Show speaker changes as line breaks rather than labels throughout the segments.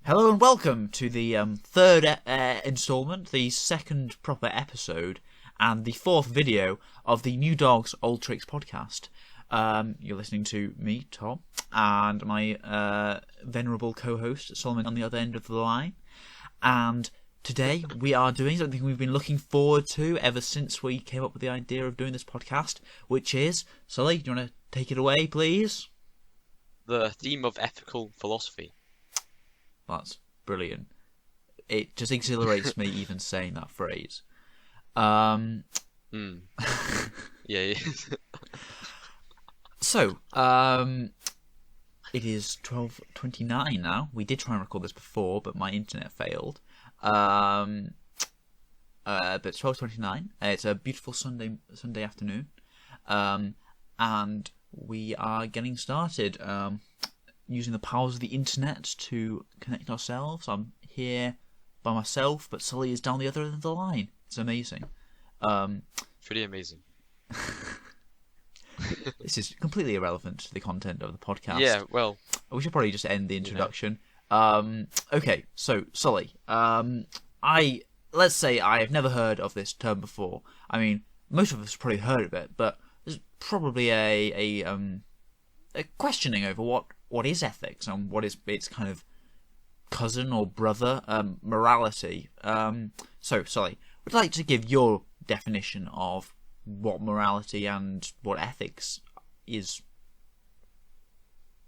Hello and welcome to the third installment, the second proper episode, and the fourth video of the New Dogs Old Tricks podcast. You're listening to me, Tom, and my venerable co-host, Solomon, on the other end of the line. And today we are doing something we've been looking forward to ever since we came up with the idea of doing this podcast, which is, Sully, do you want to take it away, please?
The theme of ethical philosophy.
That's brilliant. It just exhilarates me even saying that phrase. Yeah. So, it is 12:29 now. We did try and record this before, but my internet failed. But it's 12:29. It's a beautiful Sunday afternoon. And we are getting started. Using the powers of the internet to connect ourselves. I'm here by myself, but Sully is down the other end of the line. It's amazing.
Pretty amazing.
This is completely irrelevant to the content of the podcast.
Yeah, well,
we should probably just end the introduction. Okay, so Sully, let's say I have never heard of this term before. I mean, most of us have probably heard of it, but there's probably a questioning over what is ethics and what is its kind of cousin or brother, morality. So, Sully, would you like to give your definition of what morality and what ethics is?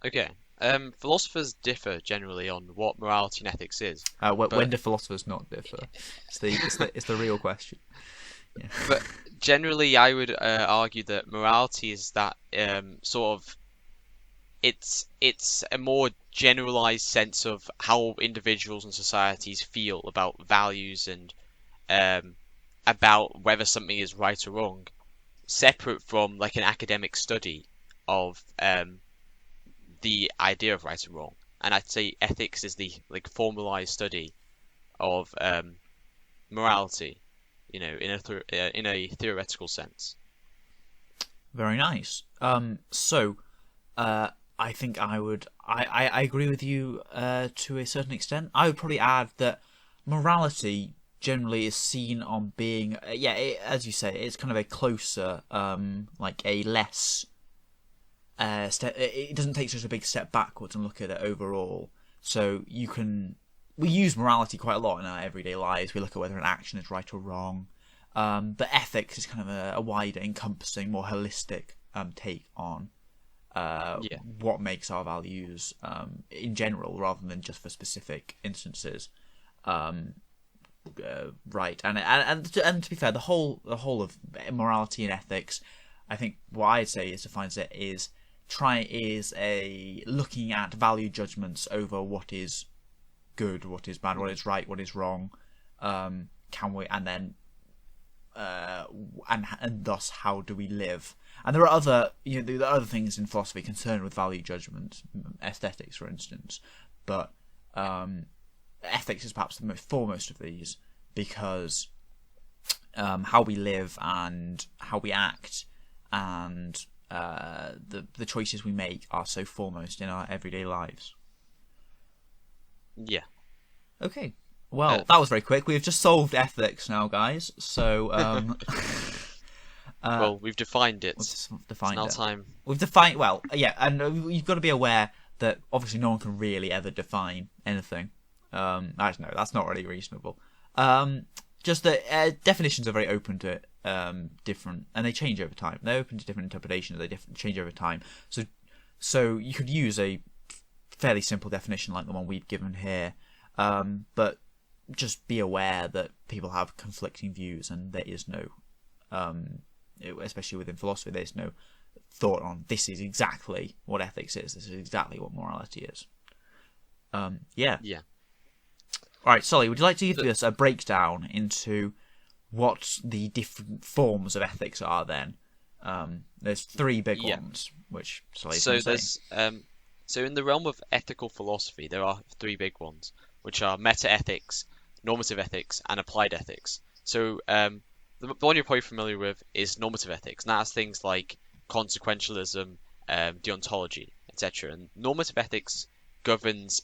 Okay. Philosophers differ generally on what morality and ethics is.
When do philosophers not differ? It's the real question. Yeah.
But generally, I would argue that morality is that sort of. It's a more generalized sense of how individuals and societies feel about values and about whether something is right or wrong, separate from like an academic study of the idea of right and wrong. And I'd say ethics is the like formalized study of morality, in a theoretical sense.
Very nice. I think I agree with you to a certain extent. I would probably add that morality generally is seen on being, as you say, it's kind of a closer, like a less step. It doesn't take such a big step backwards and look at it overall. So we use morality quite a lot in our everyday lives. We look at whether an action is right or wrong. But ethics is kind of a wider, encompassing, more holistic take on what makes our values in general, rather than just for specific instances, right. And to be fair, the whole of morality and ethics, I think what I'd say defines it is looking at value judgments over what is good, what is bad, what is right, what is wrong. And thus how do we live? And there are other things in philosophy concerned with value judgment, aesthetics, for instance. But ethics is perhaps the most foremost of these, because how we live and how we act and the choices we make are so foremost in our everyday lives.
Yeah.
Okay. Well, that was very quick. We've just solved ethics now, guys. So,
well, we've defined it.
It's now
time.
We've defined, well, yeah, and you've got to be aware that obviously no one can really ever define anything. I don't know, that's not really reasonable. Just that definitions are very open to different, and they change over time. They're open to different interpretations. They change over time. So you could use a fairly simple definition like the one we've given here, but just be aware that people have conflicting views, and there is no, especially within philosophy, there's no thought on this is exactly what ethics is. This is exactly what morality is. Yeah. All right, Sully, would you like to give us a breakdown into what the different forms of ethics are? Then there's three big ones, which Sully. So
in the realm of ethical philosophy, there are three big ones, which are meta-ethics, normative ethics, and applied ethics. So the one you're probably familiar with is normative ethics, and that's things like consequentialism, deontology, etc. And normative ethics governs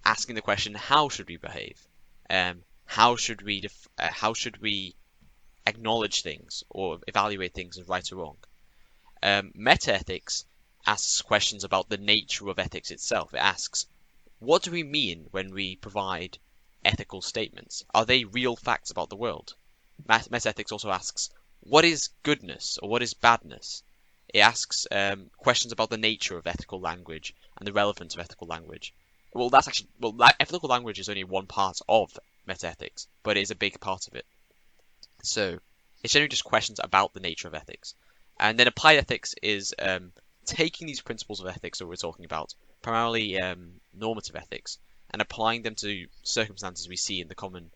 asking the question, how should we behave? How should we acknowledge things or evaluate things as right or wrong? Metaethics asks questions about the nature of ethics itself. It asks, what do we mean when we provide ethical statements? Are they real facts about the world? Metaethics also asks, what is goodness or what is badness? It asks questions about the nature of ethical language and the relevance of ethical language. Ethical language is only one part of metaethics, but it is a big part of it. So it's generally just questions about the nature of ethics. And then applied ethics is taking these principles of ethics that we're talking about, primarily normative ethics, and applying them to circumstances we see in the common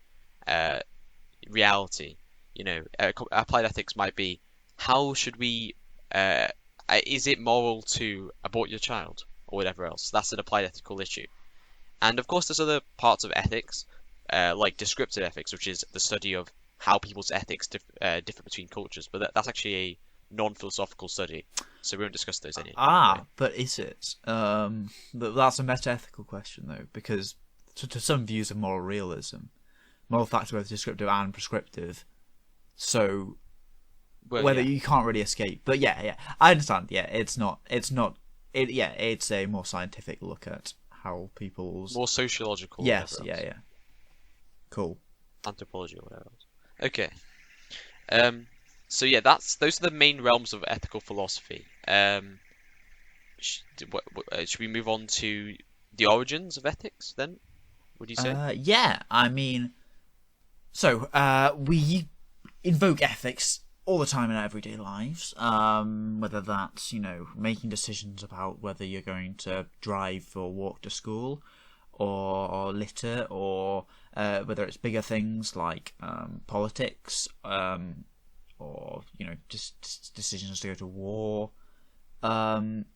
reality. Applied ethics might be, how should we, is it moral to abort your child, or whatever else? That's an applied ethical issue. And of course, there's other parts of ethics, like descriptive ethics, which is the study of how people's ethics differ between cultures. But that's actually a non-philosophical study, so we won't discuss those anymore.
But is it? That's a metaethical question, though, because to some views of moral realism, moral facts are both descriptive and prescriptive. So you can't really escape. But yeah, I understand. Yeah, it's a more scientific look at how people's
more sociological.
Yes, yeah. Cool.
Anthropology or whatever else. Okay. So yeah, those are the main realms of ethical philosophy. Should we move on to the origins of ethics then? Would you say?
Yeah, I mean, so we invoke ethics all the time in our everyday lives, whether that's, making decisions about whether you're going to drive or walk to school, or litter, or whether it's bigger things like politics, or just decisions to go to war.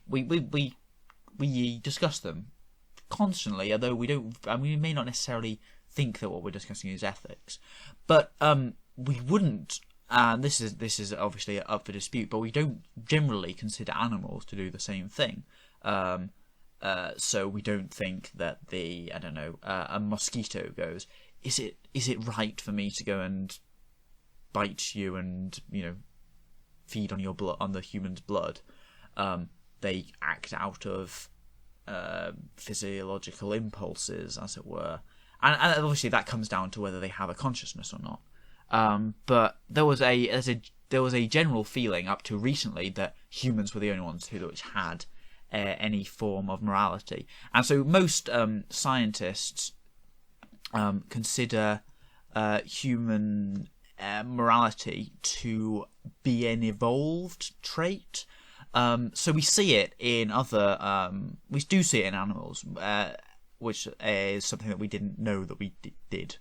We discuss them constantly, although we may not necessarily think that what we're discussing is ethics, but we wouldn't. And this is obviously up for dispute, but we don't generally consider animals to do the same thing. So we don't think that a mosquito goes, is it right for me to go and bite you and feed on your blood, on the human's blood? They act out of physiological impulses, as it were, and obviously that comes down to whether they have a consciousness or not. But there was a general feeling up to recently that humans were the only ones who had any form of morality, and so most scientists consider human morality to be an evolved trait. So we see it in we do see it in animals, which is something that we didn't know that we did.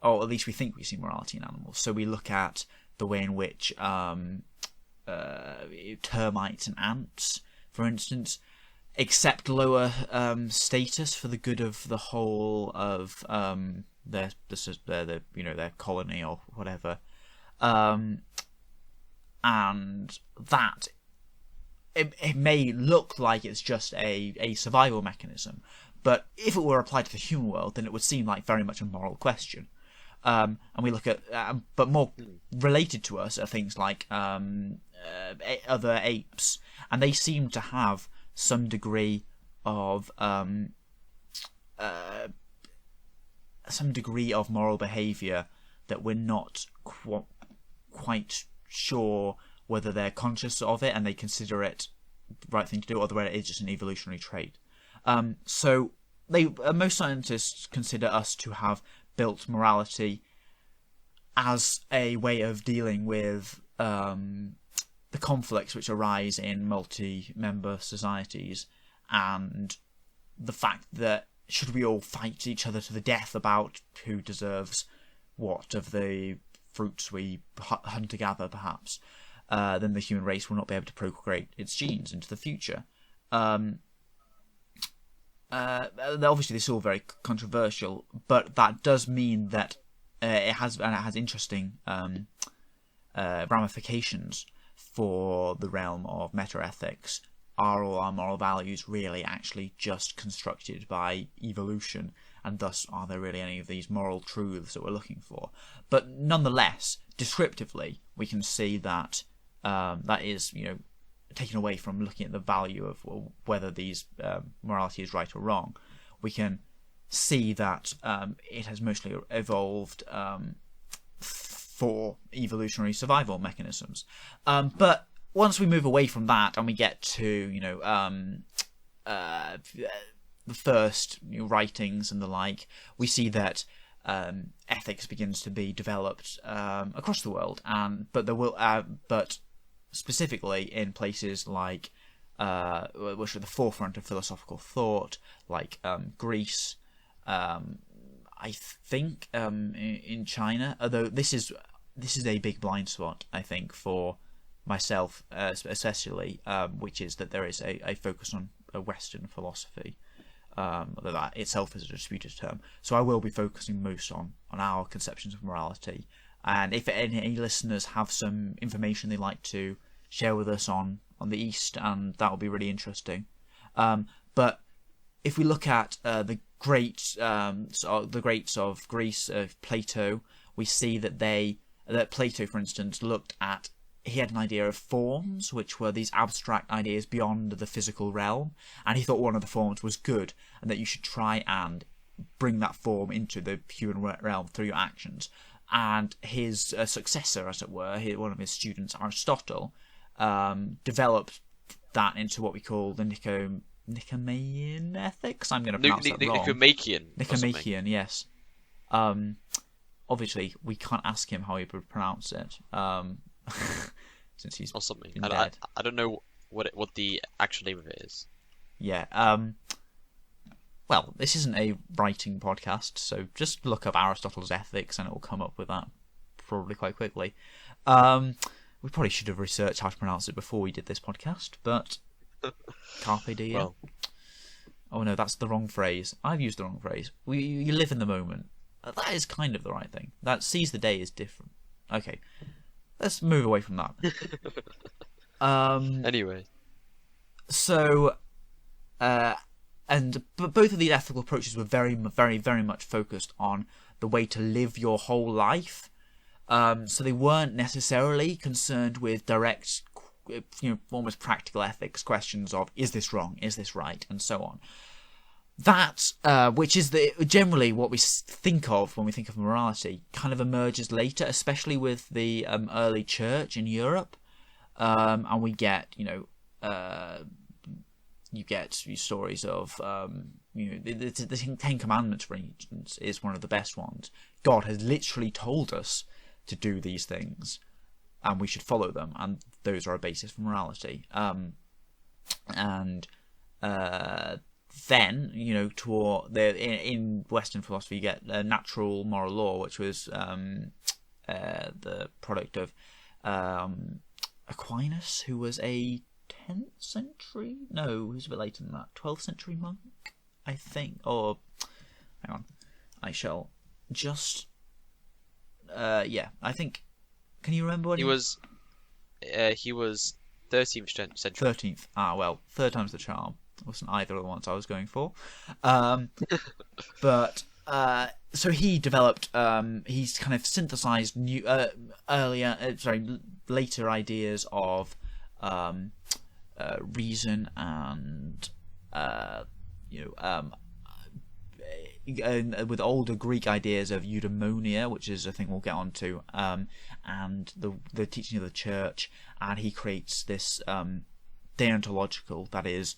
Or at least we think we see morality in animals. So we look at the way in which termites and ants, for instance, accept lower status for the good of the whole of their colony or whatever, and that it may look like it's just a survival mechanism, but if it were applied to the human world, then it would seem like very much a moral question. And we look at, but more related to us are things like other apes, and they seem to have some degree of moral behaviour that we're not quite sure whether they're conscious of it and they consider it the right thing to do, or whether it is just an evolutionary trait. So most scientists consider us to have built morality as a way of dealing with the conflicts which arise in multi-member societies, and the fact that should we all fight each other to the death about who deserves what of the fruits we hunt or gather, perhaps, then the human race will not be able to procreate its genes into the future. Obviously, this is all very controversial, but that does mean that it has interesting ramifications for the realm of metaethics, are all our moral values really actually just constructed by evolution, and thus are there really any of these moral truths that we're looking for? But nonetheless, descriptively, we can see that that is, taken away from looking at the value of whether these morality is right or wrong. We can see that it has mostly evolved for evolutionary survival mechanisms. But once we move away from that and we get to the first writings and the like, we see that ethics begins to be developed across the world, but specifically in places like which are the forefront of philosophical thought, like Greece. I think in China, although this is a big blind spot, I think, for myself especially, which is that there is a focus on a Western philosophy, although that itself is a disputed term. So I will be focusing most on our conceptions of morality. And if any listeners have some information they'd like to share with us on the East, and that will be really interesting. But if we look at the greats of Greece, Plato, we see that Plato, for instance, he had an idea of forms, which were these abstract ideas beyond the physical realm, and he thought one of the forms was good, and that you should try and bring that form into the human realm through your actions. And his successor, as it were, one of his students, Aristotle, developed that into what we call the Nicomachean ethics. I'm going to pronounce that wrong.
Nicomachean,
yes. Obviously, we can't ask him how he would pronounce it, since he's
or something.
been dead.
I don't know what the actual name of it is.
Yeah. Well, this isn't a writing podcast, so just look up Aristotle's Ethics, and it will come up with that probably quite quickly. We probably should have researched how to pronounce it before we did this podcast, but carpe diem.
Well.
Oh no, that's the wrong phrase. I've used the wrong phrase. You live in the moment. That is kind of the right thing. That seize the day is different. Okay, let's move away from that.
Anyway.
So, but both of these ethical approaches were very, very, very much focused on the way to live your whole life. So they weren't necessarily concerned with direct, almost practical ethics questions of, is this wrong, is this right, and so on. That, which is generally what we think of when we think of morality, kind of emerges later, especially with the early church in Europe, and we get, you get stories of, the Ten Commandments, for instance, is one of the best ones. God has literally told us to do these things, and we should follow them, and those are a basis for morality. Then, in Western philosophy, you get natural moral law, which was the product of Aquinas, who was a 10th century? No, he was a bit later than that. 12th century monk, I think. Or, hang on, I shall just... I think... Can you remember what
he was 13th century.
13th. Ah, well, third time's the charm. It wasn't either of the ones I was going for. But so he developed, he's kind of synthesized later ideas of reason and with older Greek ideas of eudaimonia, which is a thing we'll get onto, and the teaching of the church, and he creates this deontological, that is,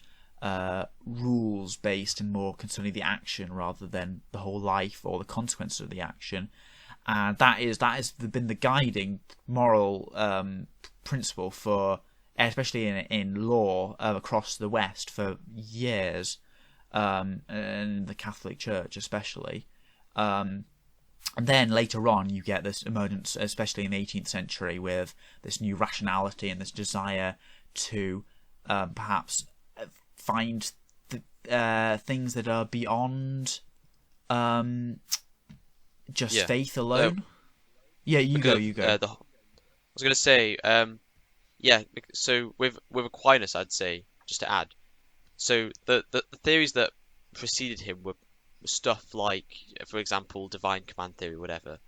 rules based and more concerning the action rather than the whole life or the consequences of the action, and that has been the guiding moral principle for, especially in law, across the West for years, and the Catholic Church especially. And then later on you get this emergence, especially in the 18th century, with this new rationality and this desire to perhaps find things that are beyond just faith alone. You go.
I was going to say, so with Aquinas, I'd say just to add. So the theories that preceded him were stuff like, for example, divine command theory, whatever,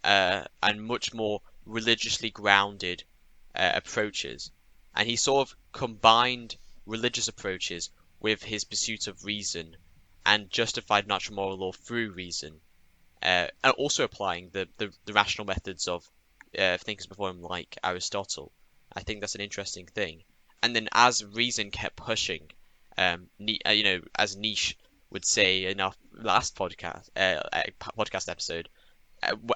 and much more religiously grounded approaches. And he sort of combined religious approaches with his pursuit of reason and justified natural moral law through reason, and also applying the rational methods of thinkers before him like Aristotle. I think that's an interesting thing. And then as reason kept pushing, as Nietzsche would say in our last podcast episode,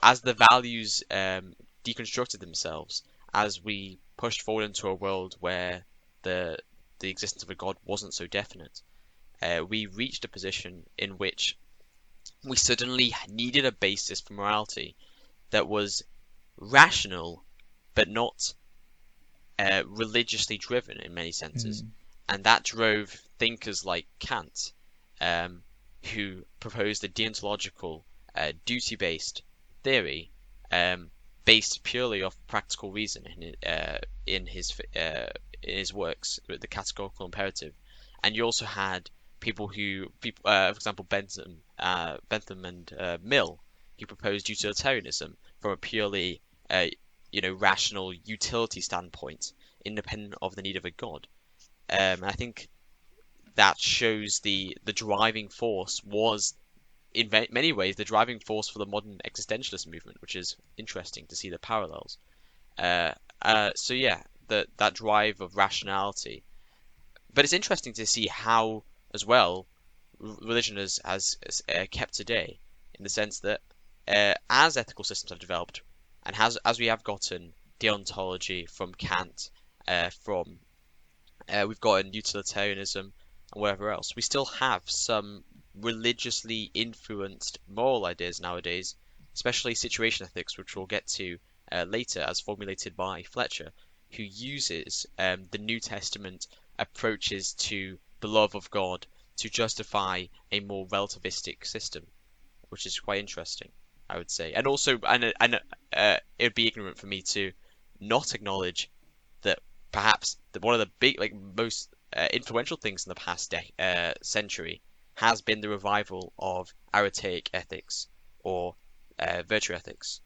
as the values deconstructed themselves, as we pushed forward into a world where the existence of a god wasn't so definite, we reached a position in which we suddenly needed a basis for morality that was rational but not religiously driven in many senses. And that drove thinkers like Kant, who proposed a deontological, duty-based theory based purely off practical reason in his works, the categorical imperative. And you also had people, for example, Bentham and Mill, who proposed utilitarianism from a purely rational utility standpoint, independent of the need of a god. And I think that shows the driving force was, in many ways, the driving force for the modern existentialist movement, which is interesting to see the parallels. So yeah, that drive of rationality. But it's interesting to see how, as well, religion has kept today, in the sense that as ethical systems have developed, and as we have gotten deontology from Kant, we've gotten utilitarianism and whatever else, we still have some religiously influenced moral ideas nowadays, especially situation ethics, which we'll get to later, as formulated by Fletcher, who uses the New Testament approaches to the love of God to justify a more relativistic system, which is quite interesting, I would say. And also, it would be ignorant for me to not acknowledge that perhaps one of the big, most influential things in the past century has been the revival of Aretaic ethics or virtue ethics,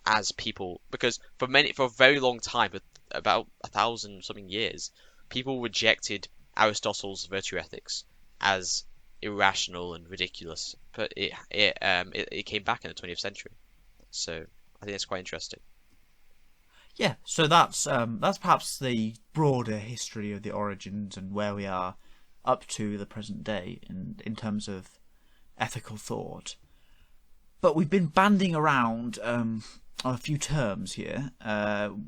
as people, because for a very long time, about 1,000 something years, people rejected Aristotle's virtue ethics as irrational and ridiculous, but it came back in the 20th century. So I think it's quite interesting.
Yeah, so that's perhaps the broader history of the origins and where we are up to the present day in terms of ethical thought. But we've been banding around a few terms here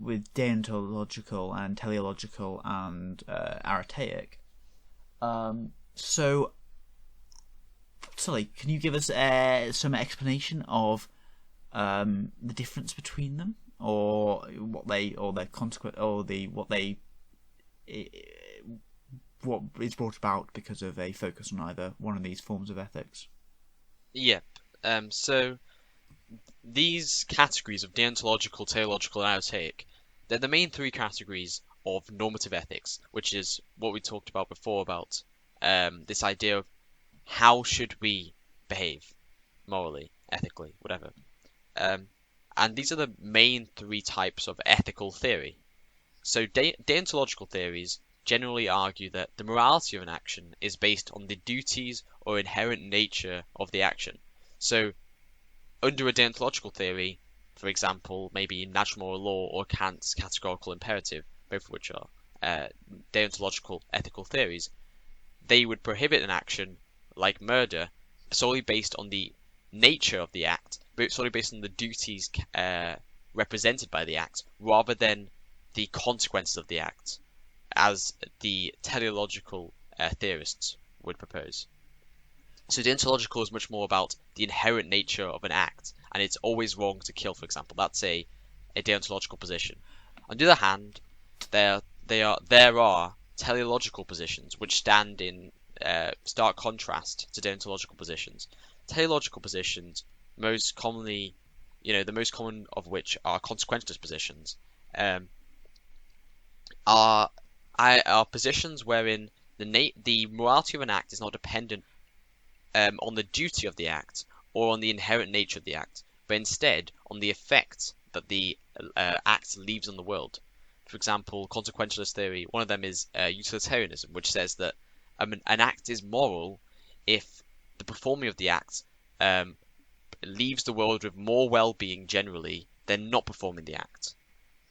with deontological and teleological and Aretaic. So, Sully, can you give us some explanation of the difference between them, or what is brought about because of a focus on either one of these forms of ethics?
Yep. So these categories of deontological, teleological, and Aretaic, they're the main three categories of normative ethics, which is what we talked about before about this idea of how should we behave morally, ethically, whatever. And these are the main three types of ethical theory. So deontological theories generally argue that the morality of an action is based on the duties or inherent nature of the action. So under a deontological theory, for example, maybe natural moral law or Kant's categorical imperative, both of which are deontological ethical theories, they would prohibit an action like murder solely based on the nature of the act, but solely based on the duties represented by the act, rather than the consequences of the act, as the teleological theorists would propose. So deontological is much more about the inherent nature of an act, and it's always wrong to kill, for example. That's a deontological position. On the other hand, there are teleological positions which stand in stark contrast to deontological positions. Teleological positions, most commonly, the most common of which are consequentialist positions, are are positions wherein the morality of an act is not dependent on the duty of the act or on the inherent nature of the act, but instead on the effect that the act leaves on the world. For example, consequentialist theory, one of them is utilitarianism, which says that an act is moral if the performing of the act leaves the world with more well-being generally than not performing the act.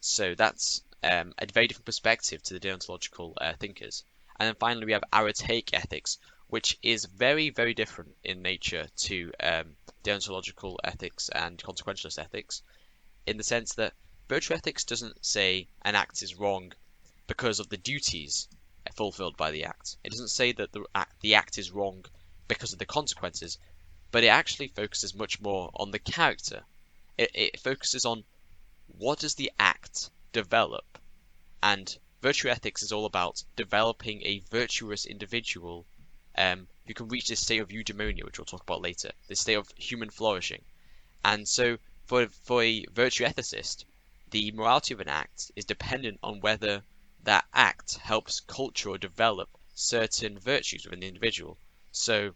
So that's a very different perspective to the deontological thinkers. And then finally, we have arete ethics, which is very, very different in nature to deontological ethics and consequentialist ethics, in the sense that virtue ethics doesn't say an act is wrong because of the duties fulfilled by the act. It doesn't say that the act is wrong because of the consequences, but it actually focuses much more on the character. It focuses on what does the act develop, and virtue ethics is all about developing a virtuous individual who can reach this state of eudaimonia, which we'll talk about later, this state of human flourishing. And so for a virtue ethicist, the morality of an act is dependent on whether that act helps culture or develop certain virtues within the individual. So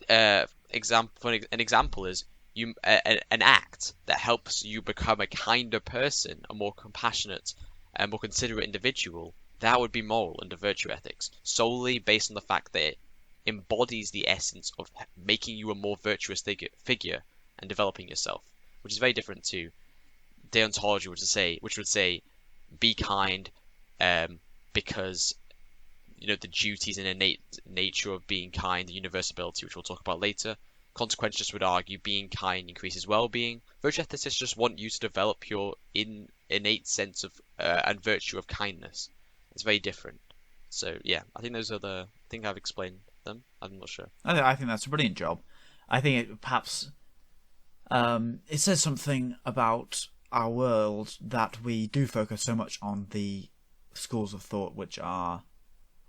an example is an act that helps you become a kinder person, a more compassionate, a more considerate individual, that would be moral under virtue ethics, solely based on the fact that it embodies the essence of making you a more virtuous figure and developing yourself, which is very different to deontology, which would say be kind because the duties and innate nature of being kind, the universability, which we'll talk about later. Consequentialists would argue being kind increases well-being. Virtue ethicists just want you to develop your innate sense of and virtue of kindness. It's very different. So yeah, I think I think I've explained them. I'm not sure.
I think that's a brilliant job. I think it perhaps it says something about our world that we do focus so much on the schools of thought which are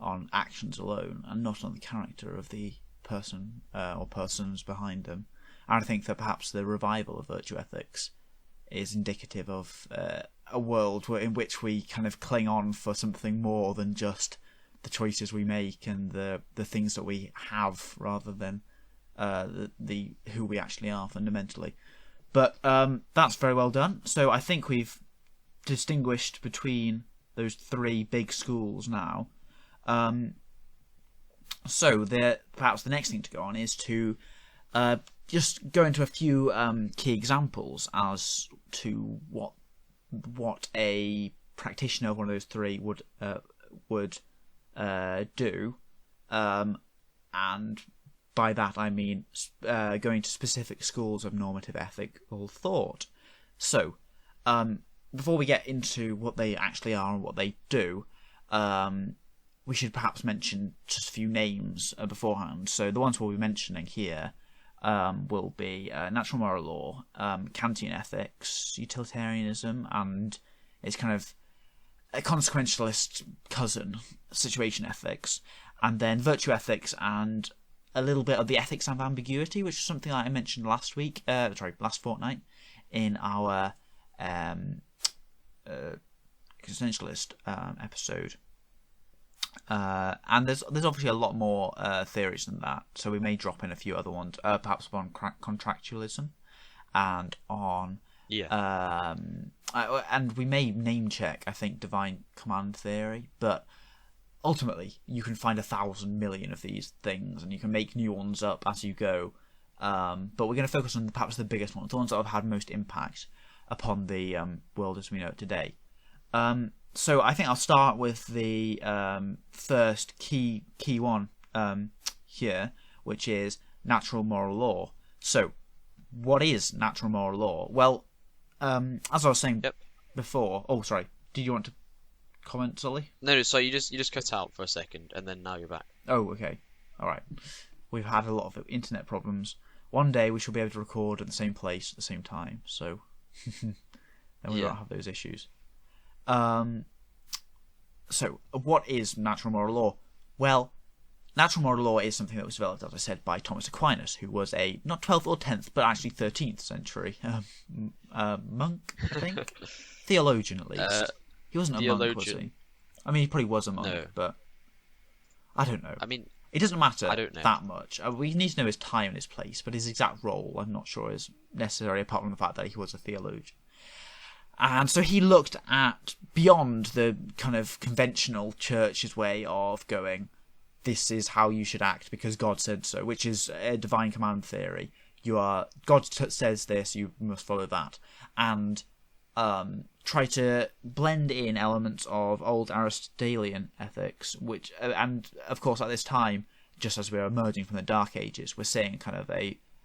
on actions alone and not on the character of the person or persons behind them. And I think that perhaps the revival of virtue ethics is indicative of a world in which we kind of cling on for something more than just the choices we make and the things that we have, rather than the who we actually are fundamentally. But that's very well done. So I think we've distinguished between those three big schools now. So perhaps the next thing to go on is to just go into a few key examples as to what a practitioner of one of those three would do, and by that I mean going to specific schools of normative ethical thought. So before we get into what they actually are and what they do, we should perhaps mention just a few names beforehand. So the ones we'll be mentioning here will be natural moral law, Kantian ethics, utilitarianism, and its kind of a consequentialist cousin, situation ethics, and then virtue ethics and a little bit of the ethics of ambiguity, which is something that I mentioned last fortnight in our existentialist episode. And there's obviously a lot more theories than that, so we may drop in a few other ones, perhaps on contractualism and on and we may name check, I think, divine command theory, but ultimately you can find 1,000 million of these things and you can make new ones up as you go, but we're going to focus on perhaps the biggest ones, the ones that have had most impact upon the world as we know it today. So I think I'll start with the first key one here, which is natural moral law. So, what is natural moral law? Well, as I was saying before. Oh, sorry. Did you want to comment, Sully?
No. So you just cut out for a second, and then now you're back.
Oh, okay. All right. We've had a lot of internet problems. One day we shall be able to record at the same place at the same time, so then we won't have those issues. So, what is natural moral law? Well, natural moral law is something that was developed, as I said, by Thomas Aquinas, who was a, not 12th or 10th, but actually 13th century monk, I think? Theologian, at least. He wasn't a monk, was he? I mean, he probably was a monk,
No.
but I don't know.
I mean,
It doesn't matter
I don't know.
that much. We need to know his time and his place, but his exact role, I'm not sure is necessary, apart from the fact that he was a theologian. And so he looked at beyond the kind of conventional church's way of going, this is how you should act because God said so, which is a divine command theory. God says this, you must follow that. And try to blend in elements of old Aristotelian ethics, which, and of course at this time, just as we're emerging from the Dark Ages, we're seeing kind of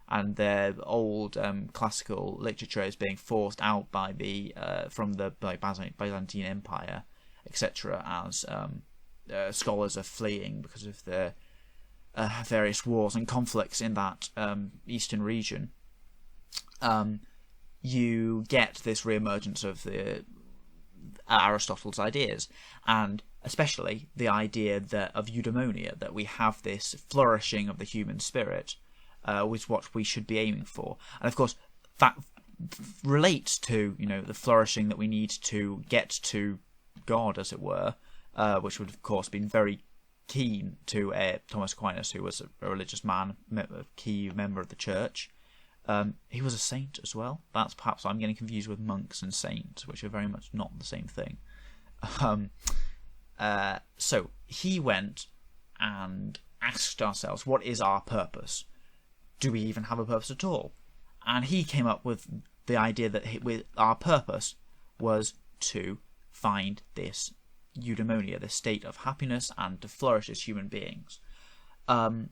and the old classical literature is being forced out by from the Byzantine Empire, etc., as scholars are fleeing because of the various wars and conflicts in that eastern region. You get this re-emergence of the Aristotle's ideas, and especially the idea of eudaimonia, that we have this flourishing of the human spirit, was what we should be aiming for. And of course, that relates to the flourishing that we need to get to God, as it were, which would of course been very keen to Thomas Aquinas, who was a religious man, a key member of the church. He was a saint as well. That's perhaps I'm getting confused with monks and saints, which are very much not the same thing. So he went and asked ourselves, what is our purpose? Do we even have a purpose at all? And he came up with the idea that our purpose was to find this eudaimonia, this state of happiness, and to flourish as human beings. And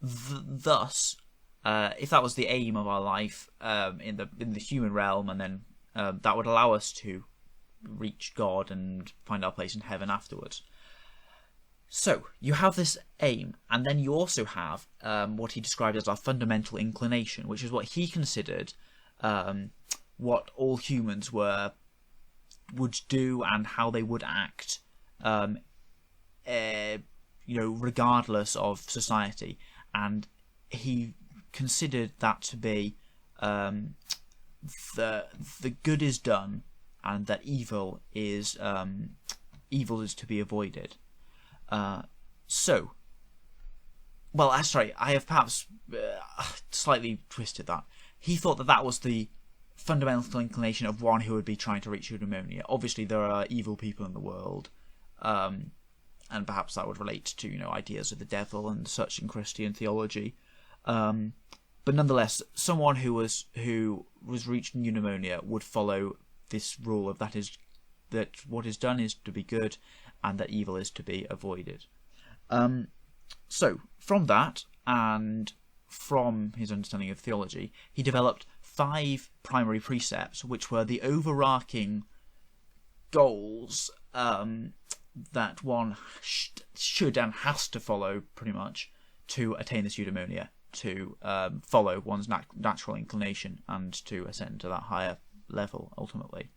thus, if that was the aim of our life in the human realm, and then that would allow us to reach God and find our place in heaven afterwards. So you have this aim, and then you also have what he described as our fundamental inclination, which is what he considered what all humans would do and how they would act, regardless of society. And he considered that to be the good is done, and that evil is to be avoided. I have perhaps slightly twisted that. He thought that was the fundamental inclination of one who would be trying to reach eudaimonia. Obviously, there are evil people in the world, and perhaps that would relate to ideas of the devil and such in Christian theology. But nonetheless, someone who was reaching eudaimonia would follow this rule of that what is done is to be good, and that evil is to be avoided. So from that, and from his understanding of theology, he developed 5 primary precepts, which were the overarching goals that one should and has to follow, pretty much, to attain this eudaimonia, to follow one's natural inclination and to ascend to that higher level ultimately.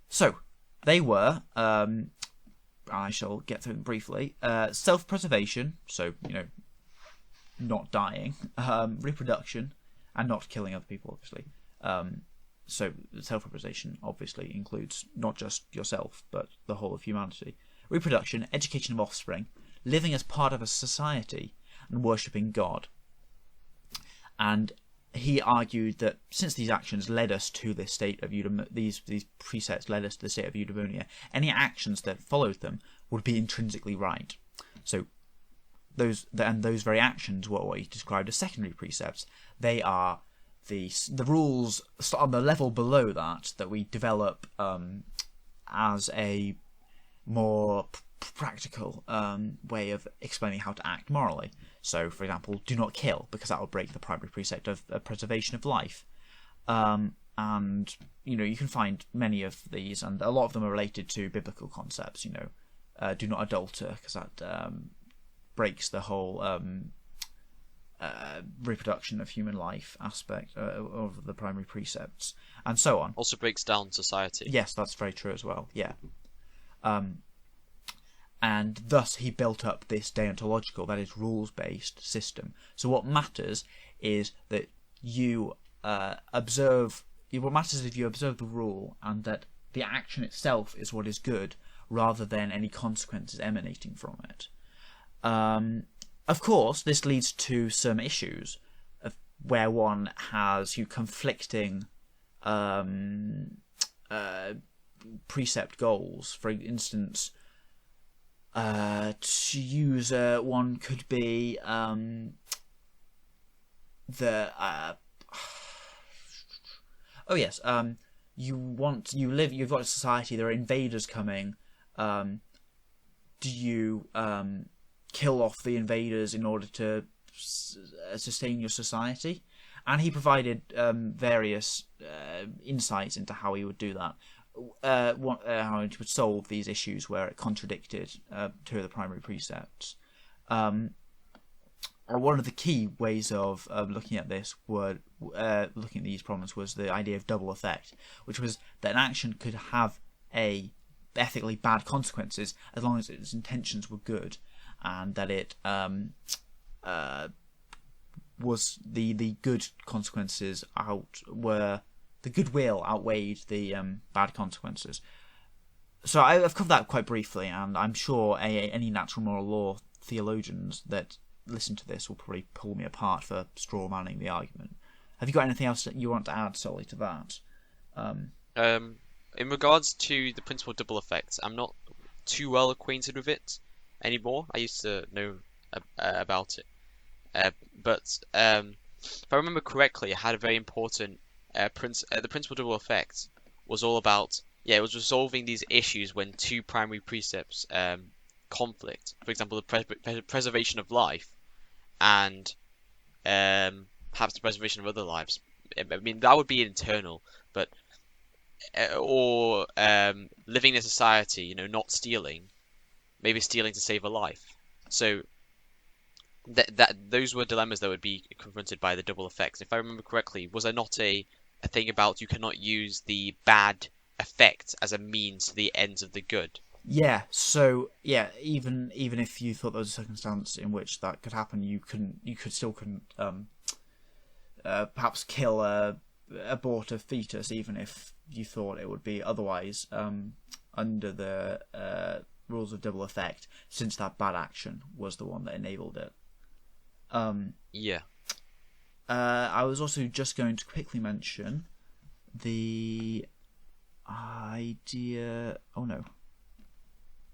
So they were, I shall get through them briefly, self-preservation, so not dying, reproduction, and not killing other people, obviously. So self-preservation obviously includes not just yourself, but the whole of humanity. Reproduction, education of offspring, living as part of a society, and worshipping God. And he argued that since these actions led us to this state of these precepts led us to the state of eudaimonia, any actions that followed them would be intrinsically right. So those very actions were what he described as secondary precepts. They are the rules on the level below that we develop as a more practical way of explaining how to act morally. So, for example, do not kill, because that will break the primary precept of preservation of life. And you can find many of these, and a lot of them are related to biblical concepts. Do not adulter, because that breaks the whole reproduction of human life aspect of the primary precepts, and so on.
Also breaks down society.
Yes, that's very true as well. Yeah. And thus he built up this deontological, that is rules-based system. So what matters is that you observe. What matters is if you observe the rule, and that the action itself is what is good, rather than any consequences emanating from it. Of course, this leads to some issues where one has conflicting precept goals. For instance, to use one could be you've got a society, there are invaders coming. Do you kill off the invaders in order to sustain your society? And he provided various insights into how he would do that, how he would solve these issues where it contradicted two of the primary precepts. One of the key ways of looking at this looking at these problems was the idea of double effect, which was that an action could have ethically bad consequences as long as its intentions were good, and that it was the good consequences the goodwill outweighed the bad consequences. So I've covered that quite briefly, and I'm sure any natural moral law theologians that listen to this will probably pull me apart for straw manning the argument. Have you got anything else that you want to add, Solly, to that?
In regards to the principle of double effects, I'm not too well acquainted with it anymore. I used to know about it. But if I remember correctly, it had a very important the principle of double effect was all about, it was resolving these issues when two primary precepts conflict. For example, the preservation of life and perhaps the preservation of other lives. I mean, that would be internal, but or living in a society, not stealing, maybe stealing to save a life. So those were dilemmas that would be confronted by the double effects. If I remember correctly, was there not a thing about you cannot use the bad effect as a means to the ends of the good?
Yeah. So even if you thought there was a circumstance in which that could happen, you still couldn't perhaps kill a abortive fetus, even if you thought it would be otherwise under the rules of double effect, since that bad action was the one that enabled it. I was also just going to quickly mention the idea.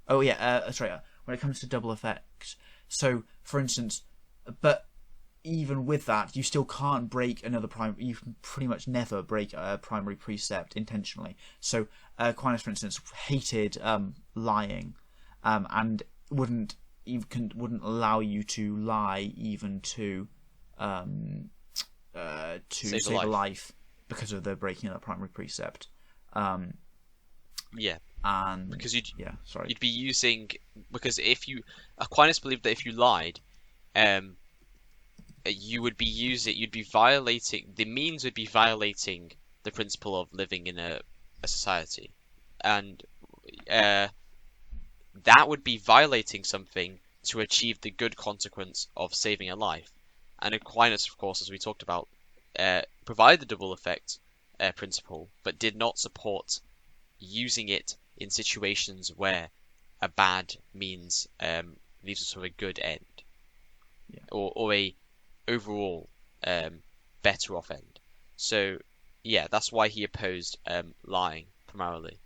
Sorry. When it comes to double effect, so for instance, but even with that, you still can't break another primary. You can pretty much never break a primary precept intentionally. So Aquinas, for instance, hated lying, and wouldn't allow you to lie even to save a life because of the breaking of that primary precept. And
because you'd be using, because Aquinas believed that if you lied, you'd be violating, the means would be violating the principle of living in a society, and that would be violating something to achieve the good consequence of saving a life. And Aquinas, of course, as we talked about, provided the double effect principle, but did not support using it in situations where a bad means leaves us with a good end, or a overall better off end. So that's why he opposed lying primarily.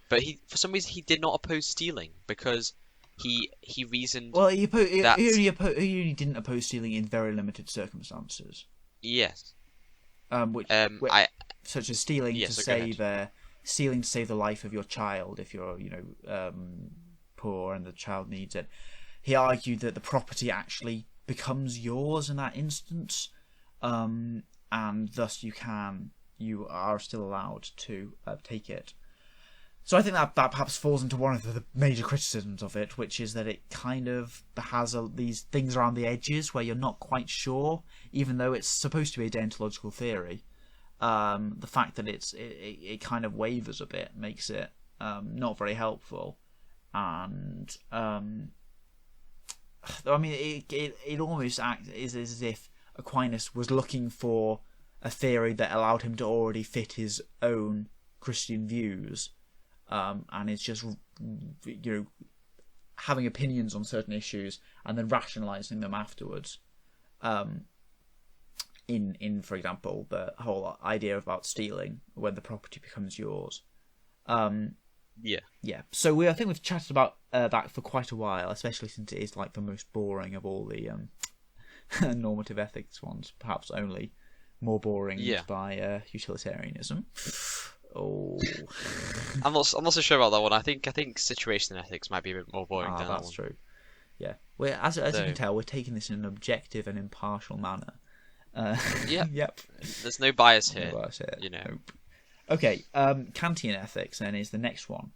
But for some reason he did not oppose stealing, because he reasoned.
Well, he only didn't oppose stealing in very limited circumstances.
Yes.
Such as stealing to save the life of your child if you're poor and the child needs it. He argued that the property actually becomes yours in that instance, and thus you are still allowed to take it. So I think that perhaps falls into one of the major criticisms of it, which is that it kind of has these things around the edges where you're not quite sure, even though it's supposed to be a deontological theory. The fact that it kind of wavers a bit makes it not very helpful, and it almost is as if Aquinas was looking for a theory that allowed him to already fit his own Christian views, and is just having opinions on certain issues and then rationalizing them afterwards. In for example, the whole idea about stealing when the property becomes yours. Yeah. So I think we've chatted about that for quite a while, especially since it is like the most boring of all the normative ethics ones, perhaps only more boring by utilitarianism. Oh,
I'm not so sure about that one. I think situational ethics might be a bit more boring than that one.
That's true. Yeah, as you can tell, we're taking this in an objective and impartial manner. Yep.
There's no bias here.
Nope. Okay. Kantian ethics then is the next one.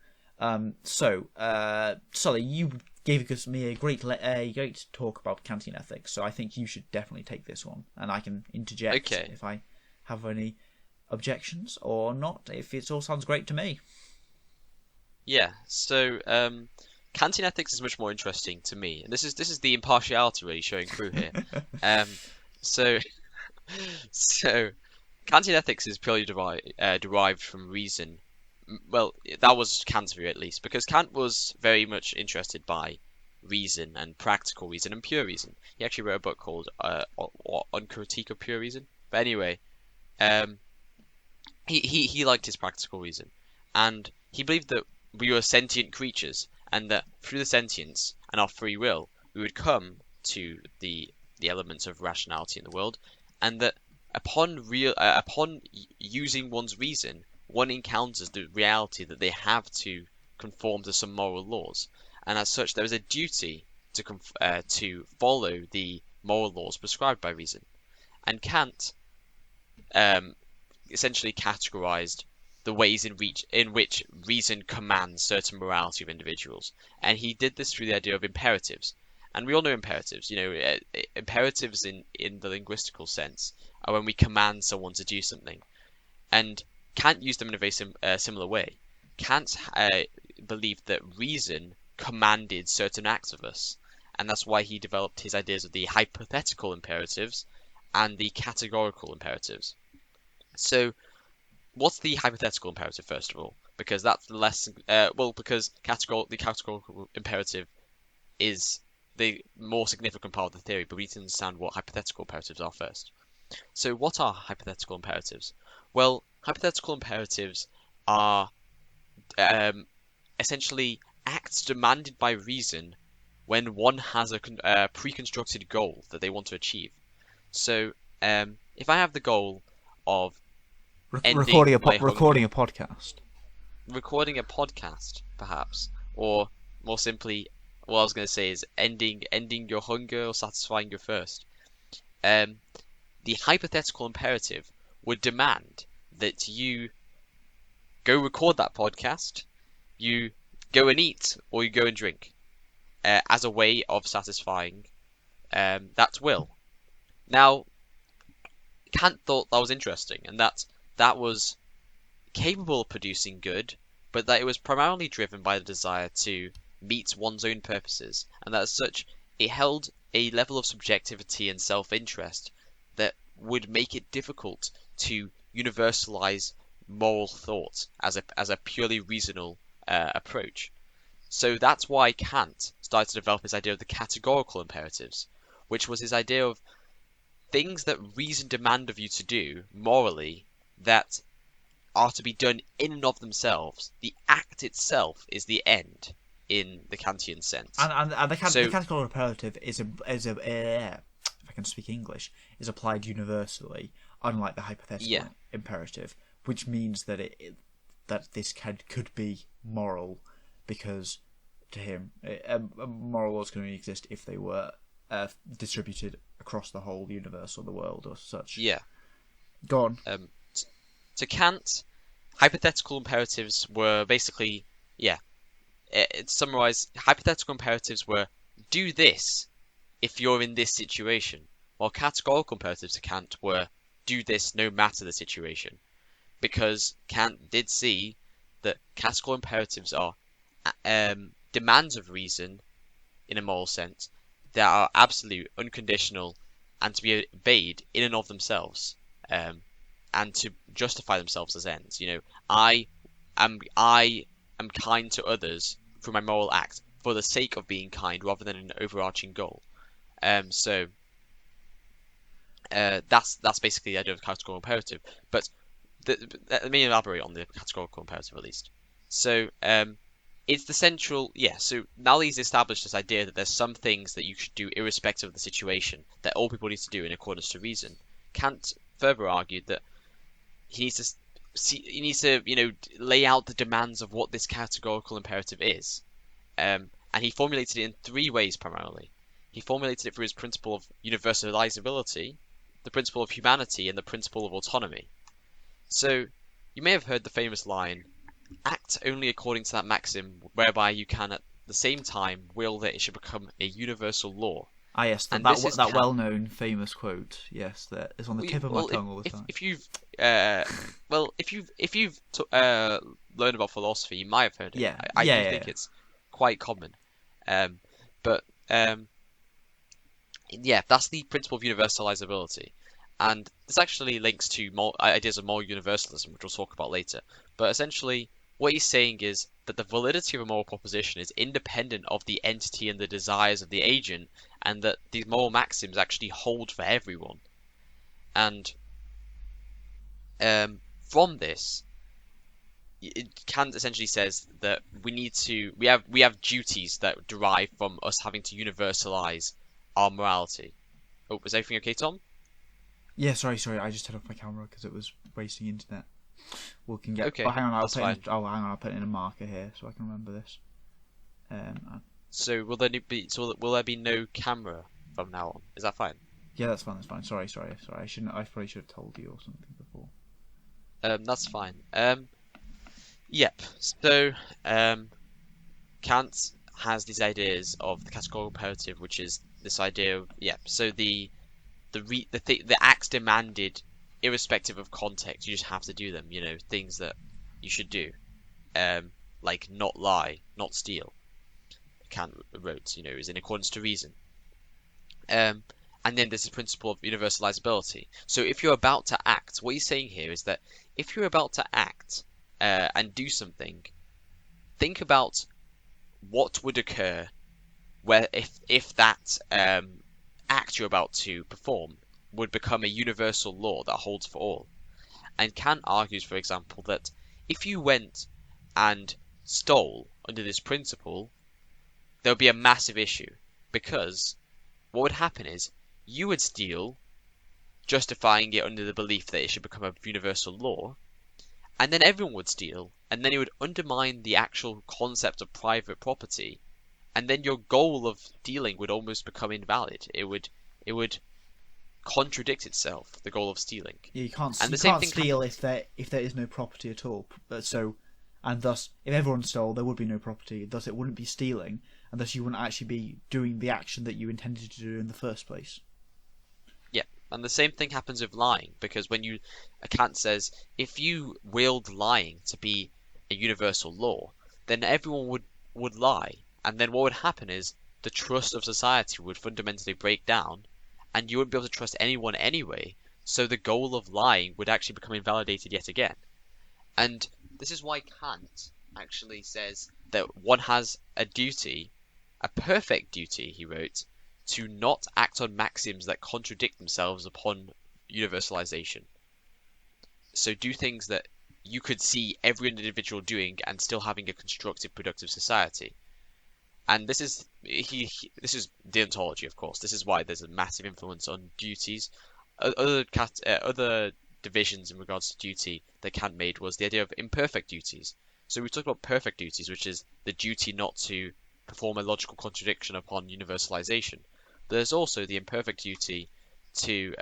Sully, you gave me a great talk about Kantian ethics, so I think you should definitely take this one, and I can interject if I have any objections or not. If it all sounds great to me.
Yeah. So Kantian ethics is much more interesting to me, and this is the impartiality really showing through here. So Kantian ethics is purely derived from reason. Well, that was Kant's view at least, because Kant was very much interested by reason and practical reason and pure reason. He actually wrote a book called On Critique of Pure Reason. But anyway, he liked his practical reason, and he believed that we were sentient creatures, and that through the sentience and our free will, we would come to the elements of rationality in the world, and that upon using one's reason, one encounters the reality that they have to conform to some moral laws, and as such, there is a duty to follow the moral laws prescribed by reason. And Kant essentially categorized the ways in which reason commands certain morality of individuals, and he did this through the idea of imperatives. And we all know imperatives. Imperatives in the linguistical sense are when we command someone to do something. And Kant used them in a very similar way. Kant believed that reason commanded certain acts of us, and that's why he developed his ideas of the hypothetical imperatives and the categorical imperatives. So, what's the hypothetical imperative, first of all? Because that's the less because the categorical imperative is the more significant part of the theory, but we need to understand what hypothetical imperatives are first. So what are hypothetical imperatives? Well, hypothetical imperatives are essentially acts demanded by reason when one has a pre-constructed goal that they want to achieve. So if I have the goal of
recording a podcast,
perhaps, or more simply, what I was going to say is ending your hunger or satisfying your thirst. The hypothetical imperative would demand that you go record that podcast, you go and eat, or you go and drink, as a way of satisfying that will. Now, Kant thought that was interesting, and that was capable of producing good, but that it was primarily driven by the desire to meet one's own purposes, and that as such it held a level of subjectivity and self-interest that would make it difficult to universalize moral thought as a purely reasonable approach. So that's why Kant started to develop his idea of the categorical imperatives, which was his idea of things that reason demand of you to do morally that are to be done in and of themselves. The act itself is the end in the Kantian sense.
And the categorical imperative is if I can speak English, is applied universally, unlike the hypothetical imperative, which means that that this could be moral, because to him, moral laws can only exist if they were distributed across the whole universe or the world or such.
Yeah.
Go on.
To Kant, hypothetical imperatives were basically, to summarize, hypothetical imperatives were do this if you're in this situation, while categorical imperatives to Kant were do this no matter the situation, because Kant did see that categorical imperatives are demands of reason in a moral sense that are absolute, unconditional, and to be obeyed in and of themselves. and to justify themselves as ends. I am kind to others through my moral act for the sake of being kind rather than an overarching goal. So that's basically the idea of the categorical imperative. But let me elaborate on the categorical imperative at least. So it's the central, so now he's established this idea that there's some things that you should do irrespective of the situation, that all people need to do in accordance to reason. Kant further argued that he needs to lay out the demands of what this categorical imperative is, and he formulated it in three ways primarily. He formulated it through his principle of universalizability, the principle of humanity, and the principle of autonomy. So you may have heard the famous line, "Act only according to that maxim whereby you can at the same time will that it should become a universal law."
Ah, yes, that well-known famous quote. Yes, that is on the tip of my tongue all the time.
If you've learned about philosophy, you might have heard it.
Yeah,
I do think it's quite common. That's the principle of universalizability, and this actually links to more ideas of moral universalism, which we'll talk about later. But essentially, what he's saying is that the validity of a moral proposition is independent of the entity and the desires of the agent, and that these moral maxims actually hold for everyone. And from this, Kant essentially says that we have duties that derive from us having to universalize our morality. Oh, is everything okay, Tom?
Yeah, sorry. I just turned off my camera because it was wasting internet. We can get.
Okay,
hang on. I'll
fine.
I'll put it in a marker here so I can remember this.
So will there be no camera from now on? Is that fine?
Yeah, that's fine. Sorry. I probably should have told you or something before.
That's fine. Yep. So Kant has these ideas of the categorical imperative, which is this idea of So the acts demanded, irrespective of context, you just have to do them. Things that you should do, like not lie, not steal. Kant wrote, is in accordance to reason. And then there's the principle of universalizability. So if you're about to act, what he's saying here is that if you're about to act and do something, think about what would occur where if that act you're about to perform would become a universal law that holds for all. And Kant argues, for example, that if you went and stole under this principle, there would be a massive issue, because what would happen is you would steal, justifying it under the belief that it should become a universal law, and then everyone would steal, and then it would undermine the actual concept of private property, and then your goal of stealing would almost become invalid. It would contradict itself, the goal of stealing.
Yeah, you can't steal if there is no property at all. And thus, if everyone stole, there would be no property. Thus, it wouldn't be stealing, and thus you wouldn't actually be doing the action that you intended to do in the first place.
Yeah, and the same thing happens with lying, because Kant says, if you willed lying to be a universal law, then everyone would lie, and then what would happen is the trust of society would fundamentally break down, and you wouldn't be able to trust anyone anyway, so the goal of lying would actually become invalidated yet again. And this is why Kant actually says that one has a duty, a perfect duty, he wrote, to not act on maxims that contradict themselves upon universalization. So do things that you could see every individual doing and still having a constructive, productive society. And this is this is deontology, of course. This is why there's a massive influence on duties. Other divisions in regards to duty that Kant made was the idea of imperfect duties. So we talked about perfect duties, which is the duty not to perform a logical contradiction upon universalization. But there's also the imperfect duty to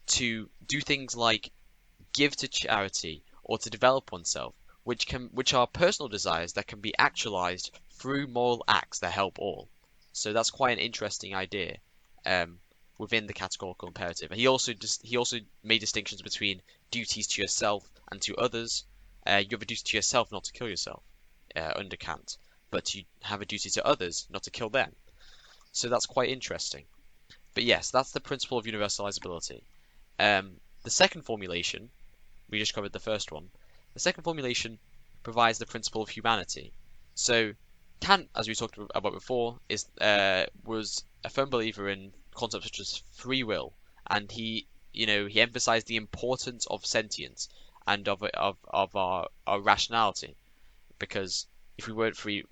do things like give to charity or to develop oneself, which are personal desires that can be actualized through moral acts that help all. So that's quite an interesting idea within the categorical imperative. He also made distinctions between duties to yourself and to others. You have a duty to yourself not to kill yourself under Kant, but you have a duty to others not to kill them. So that's quite interesting. But yes, that's the principle of universalizability. The second formulation, we just covered the first one. The second formulation provides the principle of humanity. So Kant, as we talked about before, was a firm believer in concepts such as free will, and he emphasized the importance of sentience and of our rationality, because if we weren't free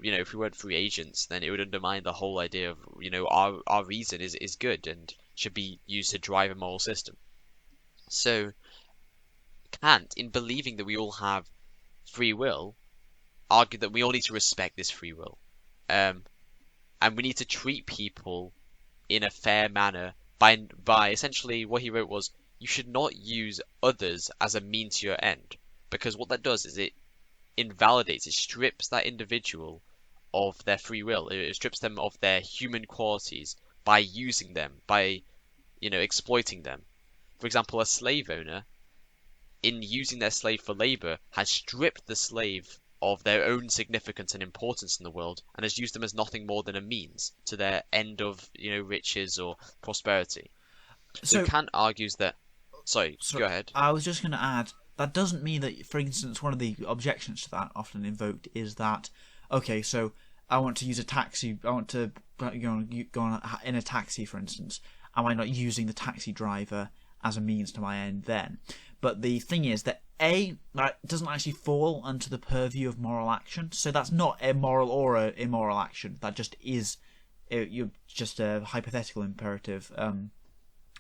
agents, then it would undermine the whole idea of our reason is good and should be used to drive a moral system. So Kant, in believing that we all have free will, argued that we all need to respect this free will, and we need to treat people in a fair manner by essentially what he wrote was, you should not use others as a means to your end, because what that does is it strips that individual of their free will. It strips them of their human qualities by using them, by exploiting them. For example, a slave owner, in using their slave for labor, has stripped the slave of their own significance and importance in the world, and has used them as nothing more than a means to their end of riches or prosperity. So Kant argues that. Sorry, go ahead.
I was just going to add, that doesn't mean that, for instance, one of the objections to that often invoked is that, okay, so I want to use a taxi, I want to go on in a taxi, for instance. Am I not using the taxi driver as a means to my end then? But the thing is that that doesn't actually fall under the purview of moral action. So that's not a moral or a immoral action. That just is, you're just a hypothetical imperative,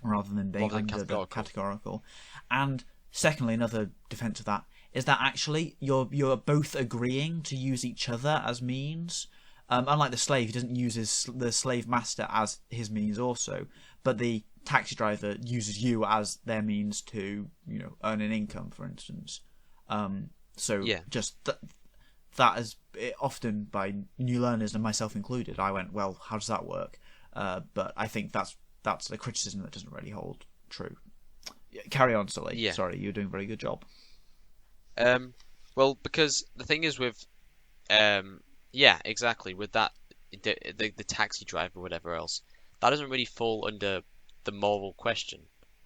rather than being categorical. And secondly, another defense of that is that actually you're both agreeing to use each other as means. Unlike the slave, he doesn't use the slave master as his means also, but the taxi driver uses you as their means to earn an income, for instance. Just that is often by new learners and myself included. I went, well, how does that work? But I think that's a criticism that doesn't really hold true. Carry on, Sully. Yeah. Sorry, you're doing a very good job.
Well, because the thing is with exactly, with that the taxi driver or whatever else, that doesn't really fall under the moral question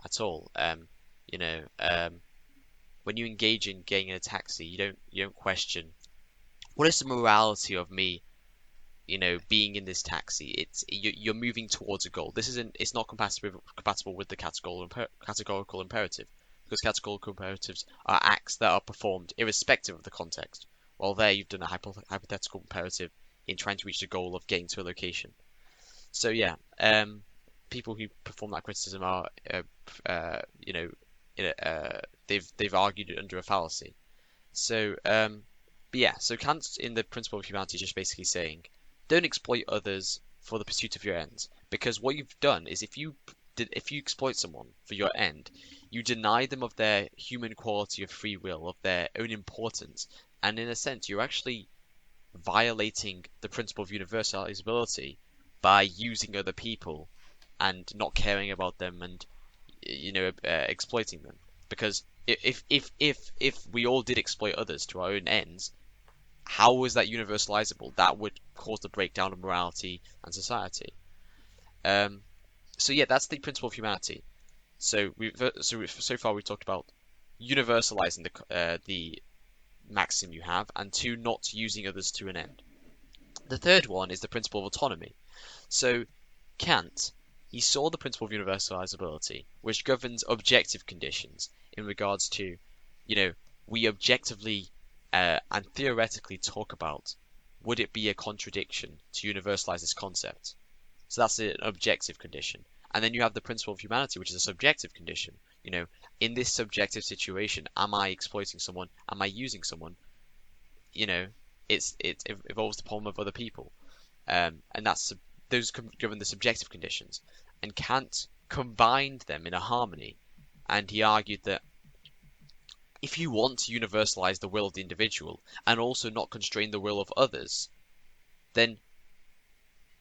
at all. When you engage in getting in a taxi, you don't question, what is the morality of me being in this taxi? You're moving towards a goal. It's not compatible with the categorical imperative, because categorical imperatives are acts that are performed irrespective of the context, while there you've done a hypothetical imperative in trying to reach the goal of getting to a location. So yeah, people who perform that criticism are they've argued it under a fallacy. So so Kant in the Principle of Humanity is just basically saying, don't exploit others for the pursuit of your ends, because what you've done is if you exploit someone for your end, you deny them of their human quality of free will, of their own importance, and in a sense you're actually violating the principle of universalizability by using other people and not caring about them and exploiting them. Because if we all did exploit others to our own ends, how was that universalizable? That would cause the breakdown of morality and society. So yeah, that's the principle of humanity. So so far we've talked about universalizing the maxim you have, and two, not using others to an end. The third one is the principle of autonomy. So Kant, he saw the principle of universalizability, which governs objective conditions in regards to, we objectively and theoretically talk about, would it be a contradiction to universalize this concept? So that's an objective condition. And then you have the principle of humanity, which is a subjective condition. In this subjective situation, am I exploiting someone? Am I using someone? It involves the problem of other people, and those govern the subjective conditions. And Kant combined them in a harmony, and he argued that if you want to universalize the will of the individual and also not constrain the will of others, then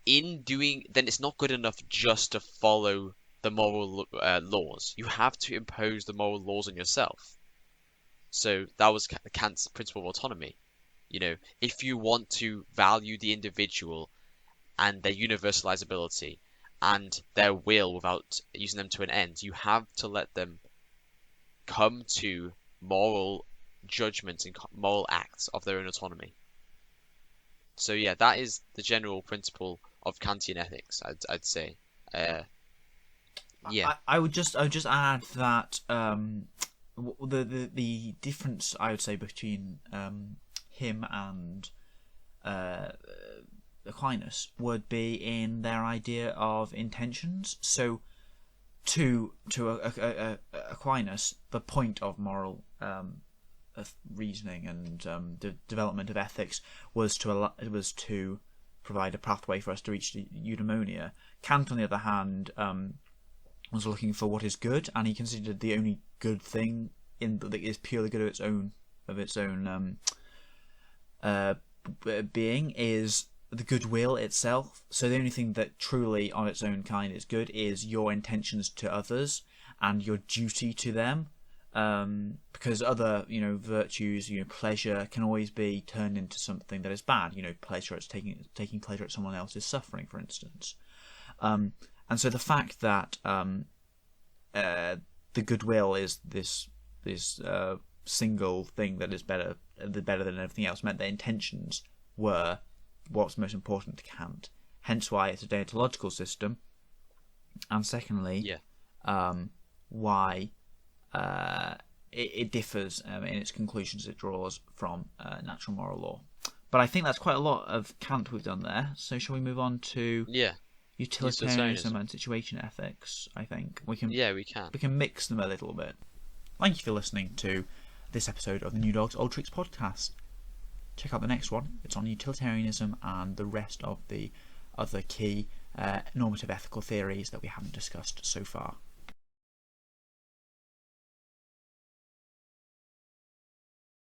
it's not good enough just to follow the moral laws. You have to impose the moral laws on yourself. So that was Kant's principle of autonomy. If you want to value the individual and their universalizability and their will without using them to an end, you have to let them come to moral judgments and moral acts of their own autonomy. So yeah, that is the general principle of Kantian ethics, I'd say. Yeah.
I would just add that the difference I would say between him and Aquinas would be in their idea of intentions. So to Aquinas, the point of moral of reasoning and the development of ethics was to provide a pathway for us to reach eudaimonia. Kant, on the other hand, was looking for what is good, and he considered the only good thing that is purely good of its own being is the goodwill itself. So the only thing that truly on its own kind is good is your intentions to others and your duty to them, because other virtues, pleasure can always be turned into something that is bad. Pleasure, it's taking pleasure at someone else's suffering, for instance. And so the fact that the goodwill is this single thing that is better than everything else meant that intentions were what's most important to Kant. Hence why it's a deontological system, and secondly, why it differs in its conclusions it draws from natural moral law. But I think that's quite a lot of Kant we've done there. So shall we move on to utilitarianism and situation ethics? I think we can.
Yeah, we can.
We can mix them a little bit. Thank you for listening to this episode of the New Dogs Old Tricks podcast. Check out the next one. It's on utilitarianism and the rest of the other key normative ethical theories that we haven't discussed so far.